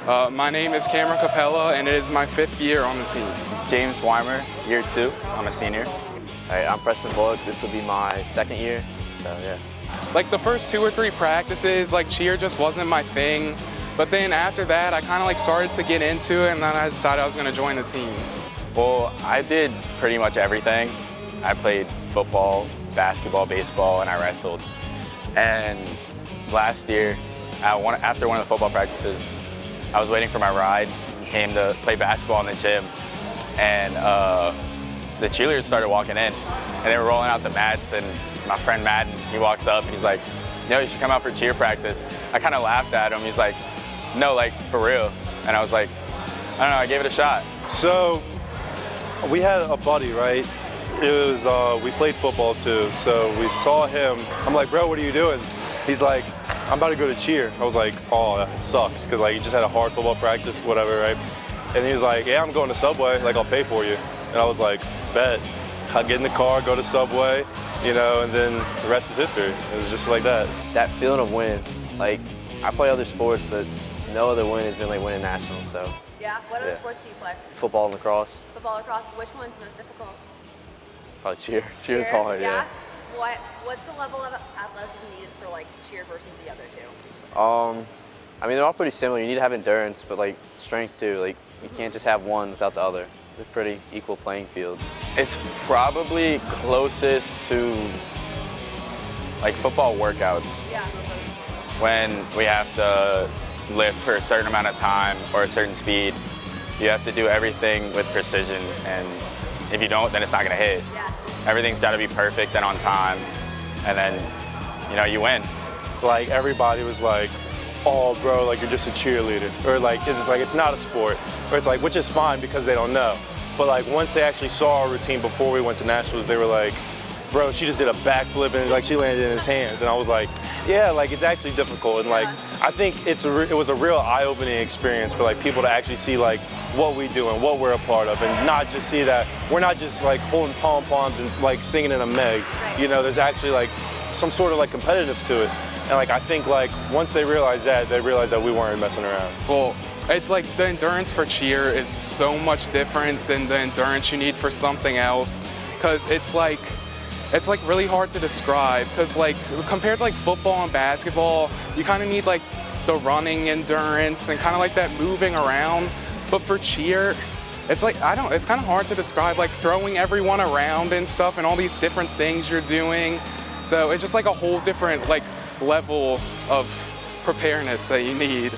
My name is Camryn Capella, and it is my 5th year on the team. James Weimer, year 2. I'm a senior. All right, I'm Preston Bulloch. This will be my 2nd year, so yeah. Like the first 2 or 3 practices, like cheer just wasn't my thing. But then after that, I kind of like started to get into it, and then I decided I was going to join the team. Well, I did pretty much everything. I played football, basketball, baseball, and I wrestled. And last year, after one of the football practices, I was waiting for my ride, came to play basketball in the gym, and the cheerleaders started walking in, and they were rolling out the mats, and my friend Madden, he walks up and he's like, "Yo, you should come out for cheer practice." I kind of laughed at him. He's like, "No, like, for real." And I was like, I don't know, I gave it a shot. So, we had a buddy, right? It was, we played football too, so we saw him. I'm like, "Bro, what are you doing?" He's like, "I'm about to go to cheer." I was like, "Oh, it sucks," because like, he just had a hard football practice, whatever, right? And he was like, "Yeah, I'm going to Subway, like, I'll pay for you." And I was like, "Bet." I'll get in the car, go to Subway, you know, and then the rest is history. It was just like that. That feeling of winning, like, I play other sports, but no other win has been like winning nationals, so. Yeah? What other sports do you play? Football and lacrosse. Football, lacrosse. Which one's most difficult? Probably cheer. Cheer's hard, yeah. What's the level of athleticism needed for like cheer versus the other two? I mean, they're all pretty similar. You need to have endurance, but like strength too. Like, you can't just have one without the other. It's a pretty equal playing field. It's probably closest to like football workouts. Yeah. When we have to lift for a certain amount of time or a certain speed, you have to do everything with precision, and if you don't, then it's not gonna hit. Yeah. Everything's gotta be perfect and on time, and then, you know, you win. Like, everybody was like, "Oh, bro, like, you're just a cheerleader." Or like, it's not a sport. Or it's like, which is fine because they don't know. But like, once they actually saw our routine before we went to nationals, they were like, "Bro, she just did a backflip and like she landed in his hands." And I was like, "Yeah, like, it's actually difficult." And like, I think it was a real eye-opening experience for like people to actually see like what we do and what we're a part of, and not just see that we're not just like holding pom-poms and like singing in a meg. You know, there's actually like some sort of like competitiveness to it. And like, I think like once they realized that we weren't messing around. Well, it's like the endurance for cheer is so much different than the endurance you need for something else, because it's like really hard to describe, because like compared to like football and basketball, you kind of need like the running endurance and kind of like that moving around. But for cheer, it's like, it's kind of hard to describe, like throwing everyone around and stuff and all these different things you're doing. So it's just like a whole different like level of preparedness that you need.